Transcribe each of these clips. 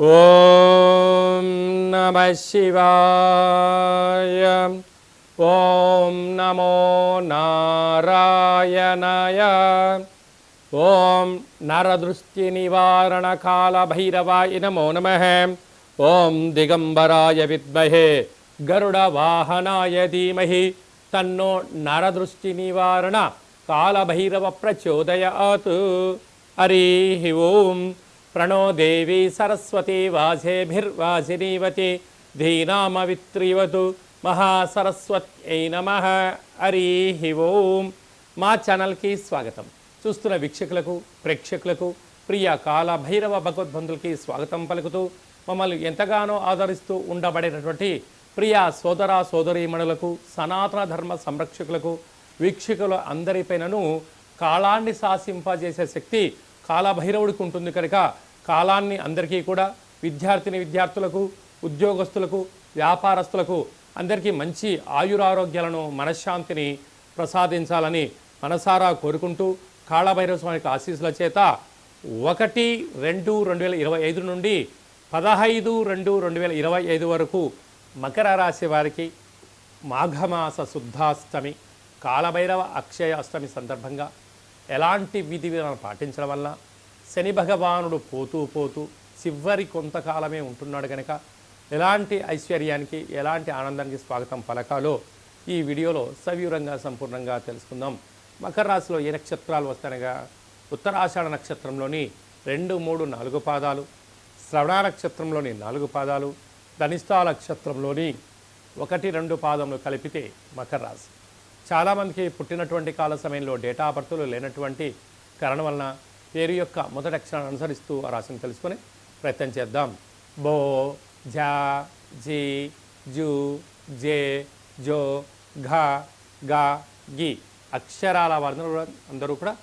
ఓం నమః శివాయ. ఓం నమో నారాయణాయ. ఓం నరదృష్టి నివారణ కాల భైరవాయ నమో నమః. ఓం దిగంబరాయ విద్మహే గరుడ వాహనాయ ధీమహి తన్నో నరదృష్టి నివారణ కాలభైరవ ప్రచోదయాత్. హరి ఓం. ప్రణో దేవి సరస్వతి వాసేభిర్వాసినీవతి ధీనామవిత్రివతు మహాసరస్వత్యై నమః. హరి ఓం. మా ఛానల్కి స్వాగతం. చూస్తున్న వీక్షకులకు ప్రేక్షకులకు ప్రియ కాల భైరవ భగవద్బంధులకి స్వాగతం పలుకుతూ మమ్మల్ని ఎంతగానో ఆదరిస్తూ ఉండబడినటువంటి ప్రియ సోదర సోదరీమణులకు సనాతన ధర్మ సంరక్షకులకు వీక్షకుల అందరిపైనను కాలాన్ని శాసింపజేసే శక్తి కాలభైరవుడికి ఉంటుంది కనుక కాలాన్ని అందరికీ కూడా విద్యార్థులకు ఉద్యోగస్తులకు వ్యాపారస్తులకు అందరికీ మంచి ఆయురారోగ్యాలను మనశ్శాంతిని ప్రసాదించాలని మనసారా కోరుకుంటూ కాళభైరవ స్వామికి ఆశీస్సుల చేత 1-2-2025 నుండి 15-2-2025 వరకు మకర రాశి వారికి మాఘమాస శుద్ధాష్టమి కాళభైరవ అక్షయ అష్టమి సందర్భంగా ఎలాంటి విధి విధానం పాటించడం వల్ల శని భగవానుడు పోతూ చివరి కొంతకాలమే ఉంటున్నాడు కనుక ఎలాంటి ఐశ్వర్యానికి ఎలాంటి ఆనందానికి స్వాగతం పలకాలో ఈ వీడియోలో సవివరంగా సంపూర్ణంగా తెలుసుకుందాం. మకర రాశిలో ఏ నక్షత్రాలు వస్తాయనగా ఉత్తరాషాఢ నక్షత్రంలోని 2, 3, 4 పాదాలు, శ్రవణ నక్షత్రంలోని 4 పాదాలు, ధనిష్ఠా నక్షత్రంలోని 1, 2 పాదములు కలిపితే మకర రాశి. చాలామందికి పుట్టినటువంటి కాల సమయంలో డేటా ఆఫ్ బర్త్లు లేనటువంటి కారణం వలన పేరు యొక్క మొదటి అక్షరాన్ని అనుసరిస్తూ ఆ రాశిని తెలుసుకొని ప్రయత్నం చేద్దాం. బో, జా, జీ, జూ, జే, జో, ఘ, గా, గి అక్షరాల వారు అందరూ కూడా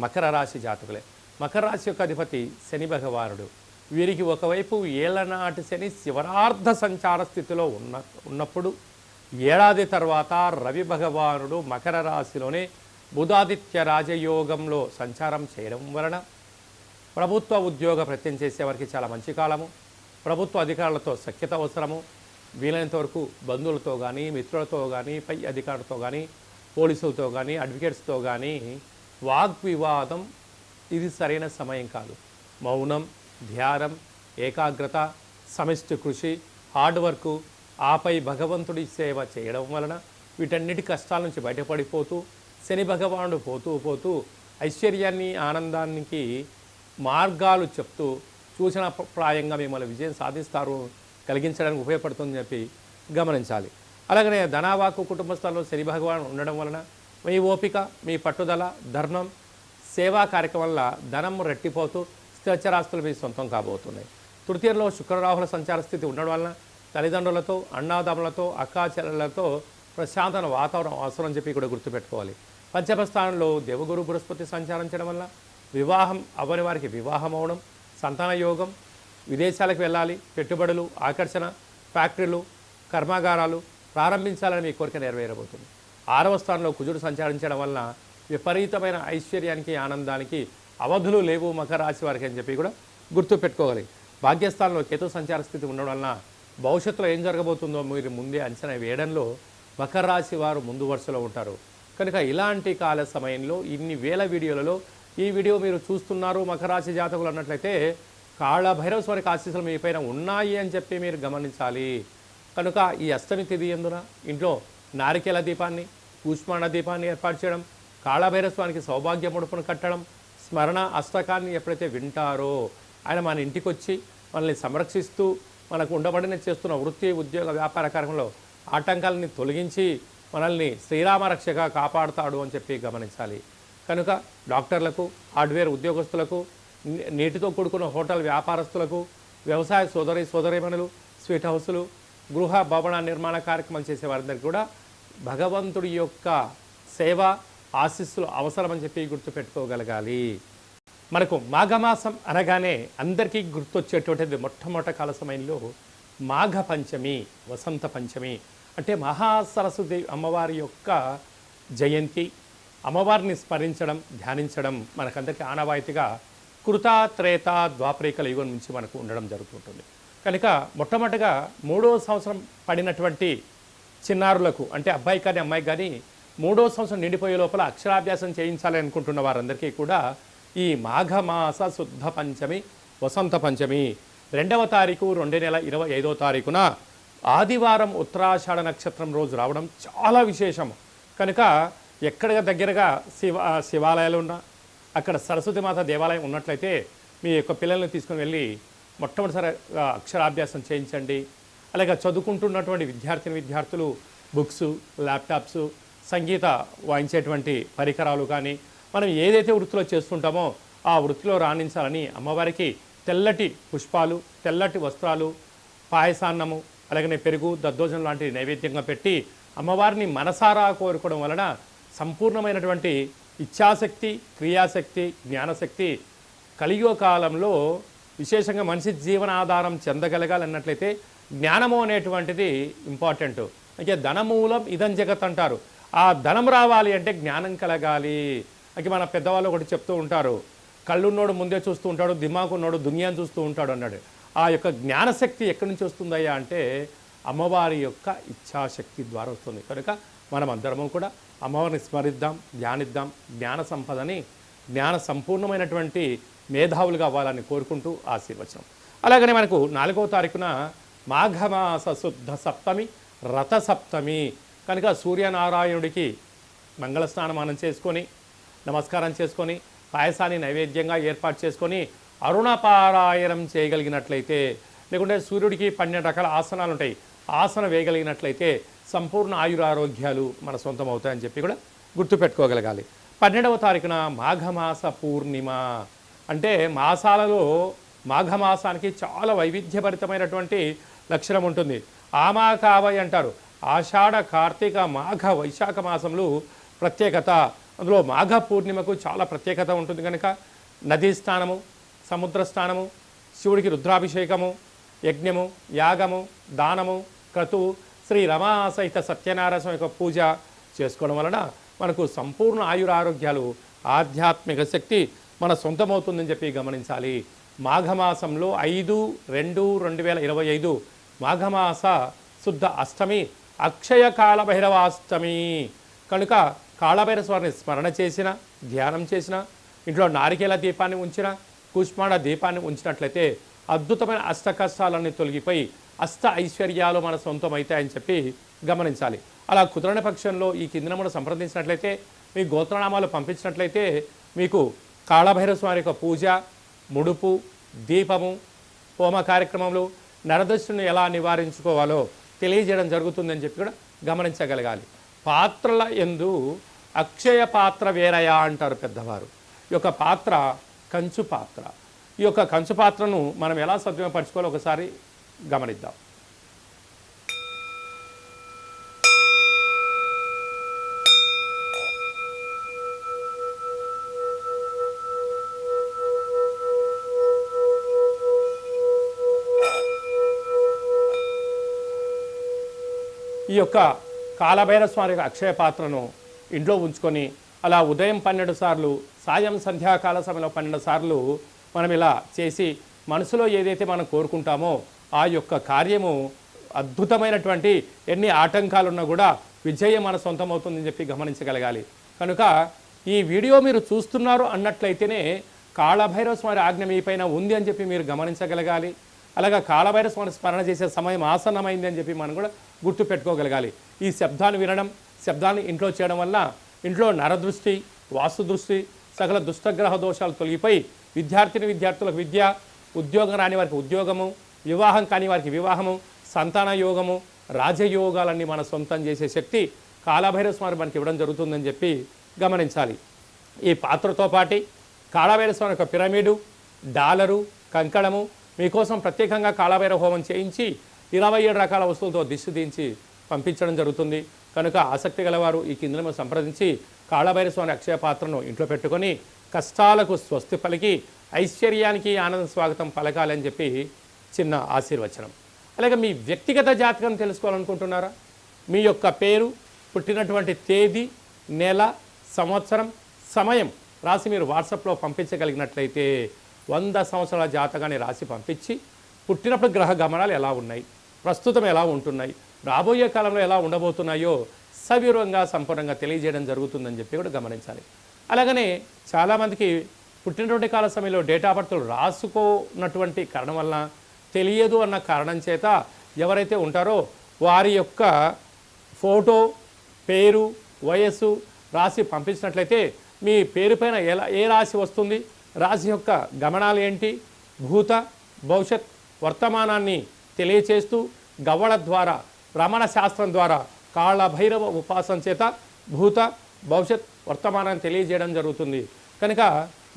మకర రాశి జాతకులే. మకర రాశి యొక్క అధిపతి శని భగవానుడు. వీరికి ఒకవైపు ఏళ్లనాటి శని శివరార్ధ సంచార స్థితిలో ఉన్నప్పుడు ఏడాది తర్వాత రవి భగవానుడు మకర రాశిలోనే బుధాదిత్య రాజయోగంలో సంచారం చేయడం వలన ప్రభుత్వ ఉద్యోగ ప్రయత్నం చేసేవారికి చాలా మంచి కాలము. ప్రభుత్వ అధికారులతో సఖ్యత అవసరము. వీలైనంత వరకు బంధువులతో కానీ మిత్రులతో కానీ పై అధికారులతో కానీ పోలీసులతో కానీ అడ్వకేట్స్తో కానీ వాగ్వివాదం ఇది సరైన సమయం కాదు. మౌనం, ధ్యానం, ఏకాగ్రత, సమిష్టి కృషి, హార్డ్ వర్క్, ఆపై భగవంతుడి సేవ చేయడం వలన వీటన్నిటి కష్టాల నుంచి బయటపడిపోతూ శని భగవానుడు పోతూ ఐశ్వర్యాన్ని ఆనందానికి మార్గాలు చెప్తూ సూచన ప్రాయంగా మిమ్మల్ని విజయం సాధిస్తారు కలిగించడానికి ఉపయోగపడుతుందని చెప్పి గమనించాలి. అలాగనే ధనావాకు కుటుంబ స్థలంలో శని భగవానుడు ఉండడం వలన మీ ఓపిక, మీ పట్టుదల, ధర్మం, సేవా కార్యక్రమం వల్ల ధనం రెట్టిపోతూ స్థిరచరాస్తులు మీ సొంతం కాబోతున్నాయి. తృతీయంలో శుక్రరాహుల సంచార స్థితి ఉండడం వలన తల్లిదండ్రులతో, అన్నాదమ్ములతో, అక్కాచెల్లెలతో ప్రశాంతమైన వాతావరణం అవసరం చెప్పి కూడా గుర్తుపెట్టుకోవాలి. పంచమ స్థానంలో దేవగురు బృహస్పతి సంచారించడం వల్ల వివాహం అవ్వని వారికి వివాహం అవడం, సంతాన యోగం, విదేశాలకు వెళ్ళాలి, పెట్టుబడులు, ఆకర్షణ, ఫ్యాక్టరీలు, కర్మాగారాలు ప్రారంభించాలని మీ కోరిక నెరవేరబోతుంది. 6వ స్థానంలో కుజుడు సంచరించడం వలన విపరీతమైన ఐశ్వర్యానికి ఆనందానికి అవధులు లేవు మకర రాశి వారికి అని చెప్పి కూడా గుర్తుపెట్టుకోవాలి. భాగ్యస్థానంలో కేతు సంచార స్థితి ఉండడం వలన భవిష్యత్తులో ఏం జరగబోతుందో మీరు ముందే అంచనా వేయడంలో మకర రాశి వారు ముందు వరుసలో ఉంటారు. కనుక ఇలాంటి కాల సమయంలో ఇన్ని వేల వీడియోలలో ఈ వీడియో మీరు చూస్తున్నారు మకర రాశి జాతకులు అన్నట్లయితే కాళభైరవ స్వామికి ఆశీస్సులు మీ పైన ఉన్నాయి అని చెప్పి మీరు గమనించాలి. కనుక ఈ అష్టమి తిథి ఎందున ఇంట్లో నారికేల దీపాన్ని, కూష్మాండ దీపాన్ని ఏర్పాటు చేయడం, కాళభైరవ స్వామికి సౌభాగ్య ముడుపును కట్టడం, స్మరణ అష్టకాన్ని ఎప్పుడైతే వింటారో ఆయన మన ఇంటికి వచ్చి మనల్ని సంరక్షిస్తూ మనకు ఉండబడిన చేస్తున్న వృత్తి, ఉద్యోగ, వ్యాపార కార్యక్రమంలో ఆటంకాలని తొలగించి మనల్ని శ్రీరామరక్షగా కాపాడుతాడు అని చెప్పి గమనించాలి. కనుక డాక్టర్లకు, హార్డ్వేర్ ఉద్యోగస్తులకు, నీటితో కూడుకున్న హోటల్ వ్యాపారస్తులకు, వ్యవసాయ సోదరీమణులు, స్వీట్ హౌసులు, గృహ భవన నిర్మాణ కార్యక్రమం చేసే వారందరికీ కూడా భగవంతుడి యొక్క సేవ ఆశీస్సులు అవసరమని చెప్పి గుర్తుపెట్టుకోగలగాలి. మనకు మాఘమాసం అనగానే అందరికీ గుర్తొచ్చేటువంటిది మొట్టమొదటి కాల సమయంలో మాఘ పంచమి, వసంత పంచమి అంటే మహాసరస్వతి అమ్మవారి యొక్క జయంతి. అమ్మవారిని స్మరించడం, ధ్యానించడం మనకందరికీ ఆనవాయితీగా కృత త్రేత ద్వాపరిక యుగం నుంచి మనకు ఉండడం జరుగుతుంటుంది. కనుక మొట్టమొదటిగా 3వ సంవత్సరం పడినటువంటి చిన్నారులకు, అంటే అబ్బాయి కానీ అమ్మాయి కానీ 3వ సంవత్సరం నిండిపోయే లోపల అక్షరాభ్యాసం చేయించాలి అనుకుంటున్న వారందరికీ కూడా ఈ మాఘమాస శుద్ధ పంచమి, వసంత పంచమి 2వ తారీఖు 2 నెల 25వ తారీఖున ఆదివారం ఉత్తరాషాఢ నక్షత్రం రోజు రావడం చాలా విశేషం. కనుక ఎక్కడ దగ్గరగా శివాలయాలు ఉన్నా, అక్కడ సరస్వతి మాత దేవాలయం ఉన్నట్లయితే మీ యొక్క పిల్లల్ని తీసుకుని వెళ్ళి మొట్టమొదటిసారి అక్షరాభ్యాసం చేయించండి. అలాగే చదువుకుంటున్నటువంటి విద్యార్థులు బుక్స్, ల్యాప్టాప్స్, సంగీత వాయించేటువంటి పరికరాలు కానీ మనం ఏదైతే వృత్తిలో చేస్తుంటామో ఆ వృత్తిలో రాణించాలని అమ్మవారికి తెల్లటి పుష్పాలు, తెల్లటి వస్త్రాలు, పాయసాన్నము, అలాగనే పెరుగు, దద్దోజనం లాంటి నైవేద్యంగా పెట్టి అమ్మవారిని మనసారా కోరుకోవడం వలన సంపూర్ణమైనటువంటి ఇచ్ఛాశక్తి, క్రియాశక్తి, జ్ఞానశక్తి కలియుగ కాలంలో విశేషంగా మనిషి జీవనాధారం చెందగలగాలన్నట్లయితే జ్ఞానము అనేటువంటిది ఇంపార్టెంట్. అంటే ధనమూలం ఇదం జగత్ అంటారు. ఆ ధనం రావాలి అంటే జ్ఞానం కలగాలి. అంటే మన పెద్దవాళ్ళు ఒకటి చెప్తూ ఉంటారు, కళ్ళున్నోడు ముందే చూస్తూ ఉంటాడు, దిమాకున్నోడు దునియాను చూస్తూ ఉంటాడు అన్నాడు. ఆ యొక్క జ్ఞానశక్తి ఎక్కడి నుంచి వస్తుందయ్యా అంటే అమ్మవారి యొక్క ఇచ్ఛాశక్తి ద్వారా వస్తుంది. కనుక మనం అందరము కూడా అమ్మవారిని స్మరిద్దాం, ధ్యానిద్దాం, జ్ఞాన సంపదని, జ్ఞాన సంపూర్ణమైనటువంటి మేధావులుగా అవ్వాలని కోరుకుంటూ ఆశీర్వచనం. అలాగనే మనకు 4వ తారీఖున మాఘమాస శుద్ధ సప్తమి, రథ సప్తమి. కనుక సూర్యనారాయణుడికి మంగళ స్నానమానం చేసుకొని, నమస్కారం చేసుకొని, పాయసాన్ని నైవేద్యంగా ఏర్పాటు చేసుకొని అరుణపారాయణం చేయగలిగినట్లయితే, లేకుంటే సూర్యుడికి 12 రకాల ఆసనాలు ఉంటాయి, ఆసన వేయగలిగినట్లయితే సంపూర్ణ ఆయురారోగ్యాలు మన సొంతం అవుతాయని చెప్పి కూడా గుర్తుపెట్టుకోగలగాలి. 12వ తారీఖున మాఘమాస పూర్ణిమ. అంటే మాసాలలో మాఘమాసానికి చాలా వైవిధ్యభరితమైనటువంటి లక్షణం ఉంటుంది. ఆమాకావై అంటారు. ఆషాఢ, కార్తీక, మాఘ, వైశాఖ మాసంలో ప్రత్యేకత. అందులో మాఘ పూర్ణిమకు చాలా ప్రత్యేకత ఉంటుంది. కనుక నదీ స్నానము, సముద్ర స్నానము, శివుడికి రుద్రాభిషేకము, యజ్ఞము, యాగము, దానము, క్రతువు, శ్రీ రమా సహిత సత్యనారాయణ స్వామి యొక్క పూజ చేసుకోవడం వలన మనకు సంపూర్ణ ఆయురారోగ్యాలు, ఆధ్యాత్మిక శక్తి మన సొంతమవుతుందని చెప్పి గమనించాలి. మాఘమాసంలో 5/2/2025 మాఘమాస శుద్ధ అష్టమి, అక్షయ కాళభైరవాష్టమి. కనుక కాళభైరవ స్వామిని స్మరణ చేసిన, ధ్యానం చేసిన, ఇంట్లో నారికేల దీపాన్ని ఉంచిన, కూష్మాండ దీపాన్ని ఉంచినట్లయితే అద్భుతమైన అష్ట కష్టాలన్నీ తొలగిపోయి అష్ట ఐశ్వర్యాలు మన సొంతం అవుతాయని చెప్పి గమనించాలి. అలా కుదరని పక్షంలో ఈ కింద మనం సంప్రదించినట్లయితే, మీ గోత్రనామాలు పంపించినట్లయితే మీకు కాళభైరవ స్వామి యొక్క పూజ, ముడుపు, దీపము, హోమ కార్యక్రమంలో నరదృష్టిని ఎలా నివారించుకోవాలో తెలియజేయడం జరుగుతుందని చెప్పి కూడా గమనించగలగాలి. పాత్రల యందు అక్షయ పాత్ర వేరయా అంటారు పెద్దవారు. ఈ యొక్క పాత్ర కంచు పాత్ర. ఈ యొక్క కంచు పాత్రను మనం ఎలా సద్వినియోగపరచుకోవాలో ఒకసారి గమనిద్దాం. ఈ యొక్క కాళభైరవ స్వామి యొక్క అక్షయ పాత్రను ఇంట్లో ఉంచుకొని అలా ఉదయం 12 సార్లు, సాయం సంధ్యాకాల సమయంలో 12 సార్లు మనం ఇలా చేసి మనసులో ఏదైతే మనం కోరుకుంటామో ఆ యొక్క కార్యము అద్భుతమైనటువంటి ఎన్ని ఆటంకాలున్నా కూడా విజయం మన సొంతం అవుతుందని చెప్పి గమనించగలగాలి. కనుక ఈ వీడియో మీరు చూస్తున్నారు అన్నట్లయితేనే కాళభైరవ స్వామి ఆజ్ఞ మీ పైన ఉంది అని చెప్పి మీరు గమనించగలగాలి. అలాగా కాళభైరవ స్వామి స్మరణ చేసే సమయం ఆసన్నమైంది అని చెప్పి మనం కూడా గుర్తు పెట్టుకోగలగాలి. ఈ శబ్దాన్ని వినడం, శబ్దాన్ని ఇంట్లో చేయడం వల్ల ఇంట్లో నరదృష్టి, వాస్తు దృష్టి, సకల దుష్టగ్రహ దోషాలు తొలగిపోయి విద్యార్థులకు విద్య, ఉద్యోగం రాని వారికి ఉద్యోగము, వివాహం కాని వారికి వివాహము, సంతాన యోగము, రాజయోగాలన్నీ మన సొంతం చేసే శక్తి కాళభైరవ స్వామి మనకి ఇవ్వడం జరుగుతుందని చెప్పి గమనించాలి. ఈ పాత్రతో పాటు కాళభైరవ స్వామి యొక్క పిరమిడు, డాలరు, కంకణము మీకోసం ప్రత్యేకంగా కాళభైరవ హోమం చేయించి 27 రకాల వస్తువులతో దిష్టి తీయించి పంపించడం జరుగుతుంది. కనుక ఆసక్తి గలవారు ఈ కింద సంప్రదించి కాళభైరవ స్వామి అక్షయ పాత్రను ఇంట్లో పెట్టుకొని కష్టాలకు స్వస్తి పలికి ఐశ్వర్యానికి ఆనంద స్వాగతం పలకాలని చెప్పి చిన్న ఆశీర్వచనం. అలాగే మీ వ్యక్తిగత జాతకం తెలుసుకోవాలనుకుంటున్నారా? మీ యొక్క పేరు, పుట్టినటువంటి తేదీ, నెల, సంవత్సరం, సమయం రాసి మీరు వాట్సాప్లో పంపించగలిగినట్లయితే 100 సంవత్సరాల జాతకాన్ని రాసి పంపించి పుట్టినప్పుడు గ్రహ గమనాలు ఎలా ఉన్నాయి, ప్రస్తుతం ఎలా ఉంటున్నాయి, రాబోయే కాలంలో ఎలా ఉండబోతున్నాయో సవివరంగా సంపూర్ణంగా తెలియజేయడం జరుగుతుందని చెప్పి కూడా గమనించాలి. అలాగనే చాలామందికి పుట్టినటువంటి కాల సమయంలో డేటా బర్త్లు రాసుకోనటువంటి కారణం వలన తెలియదు అన్న కారణం చేత ఎవరైతే ఉంటారో వారి యొక్క ఫోటో, పేరు, వయస్సు రాసి పంపించినట్లయితే మీ పేరు పైన ఏ రాశి వస్తుంది, రాశి యొక్క గమనాలు ఏంటి, భూత భవిష్యత్ వర్తమానాన్ని తెలియచేస్తూ గవ్వల ద్వారా రమణ శాస్త్రం ద్వారా కాళ్ళ భైరవ ఉపాసన చేత భూత భవిష్యత్ వర్తమానాన్ని తెలియజేయడం జరుగుతుంది. కనుక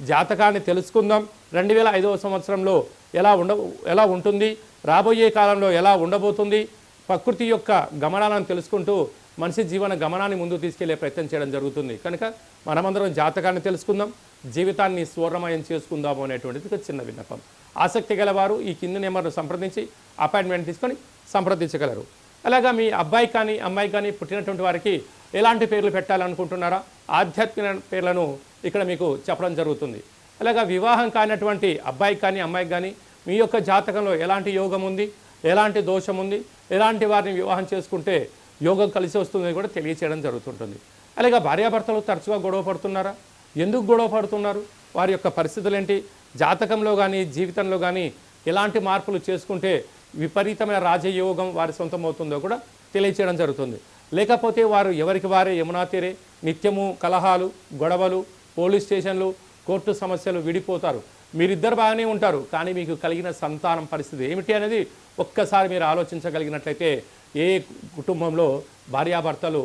జాతకాన్ని తెలుసుకుందాం. 2005వ సంవత్సరంలో ఎలా ఉంటుంది, రాబోయే కాలంలో ఎలా ఉండబోతుంది, ప్రకృతి యొక్క గమనాలను తెలుసుకుంటూ మనిషి జీవన గమనాన్ని ముందుకు తీసుకెళ్లే ప్రయత్నం చేయడం జరుగుతుంది. కనుక మనమందరం జాతకాన్ని తెలుసుకుందాం, జీవితాన్ని స్వర్ణమయం చేసుకుందాము అనేటువంటిది ఒక చిన్న విన్నపం. ఆసక్తి గలవారు ఈ కింది నెంబర్ను సంప్రదించి అపాయింట్మెంట్ తీసుకొని సంప్రదించగలరు. అలాగా మీ అబ్బాయి కానీ అమ్మాయి కానీ పుట్టినటువంటి వారికి ఎలాంటి పేర్లు పెట్టాలనుకుంటున్నారా, ఆధ్యాత్మిక పేర్లను ఇక్కడ మీకు చెప్పడం జరుగుతుంది. అలాగా వివాహం కానటువంటి అబ్బాయికి కానీ అమ్మాయికి కానీ మీ యొక్క జాతకంలో ఎలాంటి యోగం ఉంది, ఎలాంటి దోషం ఉంది, ఎలాంటి వారిని వివాహం చేసుకుంటే యోగం కలిసి వస్తుందని కూడా తెలియచేయడం జరుగుతుంటుంది. అలాగే భార్యాభర్తలు తరచుగా గొడవ పడుతున్నారా, ఎందుకు గొడవ పడుతున్నారు, వారి యొక్క పరిస్థితులు ఏంటి, జాతకంలో కానీ జీవితంలో కానీ ఎలాంటి మార్పులు చేసుకుంటే విపరీతమైన రాజయోగం వారి సొంతం అవుతుందో కూడా తెలియచేయడం జరుగుతుంది. లేకపోతే వారు ఎవరికి వారే యమునా తీరే నిత్యము కలహాలు, గొడవలు, పోలీస్ స్టేషన్లు, కోర్టు సమస్యలు, విడిపోతారు. మీరిద్దరు బాగానే ఉంటారు, కానీ మీకు కలిగిన సంతానం పరిస్థితి ఏమిటి అనేది ఒక్కసారి మీరు ఆలోచించగలిగినట్లయితే ఏ కుటుంబంలో భార్యాభర్తలు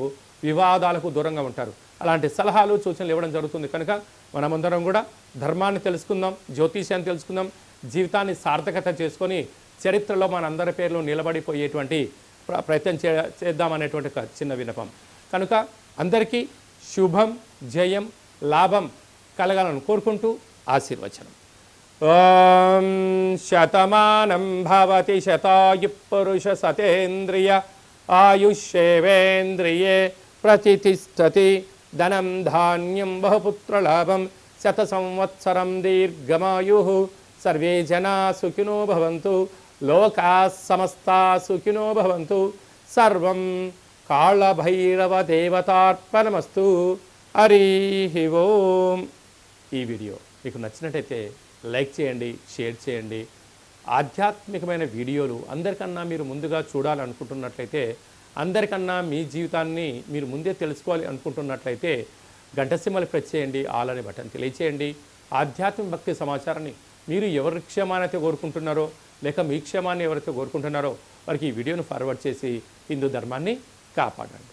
వివాదాలకు దూరంగా ఉంటారు. అలాంటి సలహాలు సూచనలు ఇవ్వడం జరుగుతుంది. కనుక మనమందరం కూడా ధర్మాన్ని తెలుసుకుందాం, జ్యోతిష్యాన్ని తెలుసుకుందాం, జీవితాన్ని సార్థకత చేసుకొని చరిత్రలో మనందరి పేర్లు నిలబడిపోయేటువంటి ప్రయత్నం చేద్దామనేటువంటి ఒక చిన్న విన్నపం. కనుక అందరికీ శుభం, జయం, లాభం కలగాలని కోరుకుంటూ ఆశీర్వచనం. ఓం శతమానం భవతి శతాయు పురుష సతేంద్రియ ఆయుష్యేవేంద్రియే ప్రతిష్టతి ధనం ధాన్యం బహుపుత్రలాభం శత సంవత్సరం దీర్ఘమాయు సర్వే జనా సుఖినో భవంతు లోకా సమస్తా సుఖినో భవంతు సర్వం కాళభైరవ దేవతార్పణమస్తు. హరి ఓం. ఈ వీడియో మీకు నచ్చినట్టయితే లైక్ చేయండి, షేర్ చేయండి. ఆధ్యాత్మికమైన వీడియోలు అందరికన్నా మీరు ముందుగా చూడాలనుకుంటున్నట్లయితే, అందరికన్నా మీ జీవితాన్ని మీరు ముందే తెలుసుకోవాలి అనుకుంటున్నట్లయితే గంట సింబల్ ప్రెస్ చేయండి, ఆల్ అనే బటన్ తెలియచేయండి. ఆధ్యాత్మిక భక్తి సమాచారాన్ని మీరు ఎవరి క్షేమాన్ని అయితే కోరుకుంటున్నారో లేక మీ క్షేమాన్ని ఎవరైతే కోరుకుంటున్నారో వారికి ఈ వీడియోను ఫార్వర్డ్ చేసి హిందూ ధర్మాన్ని కాపాడండి.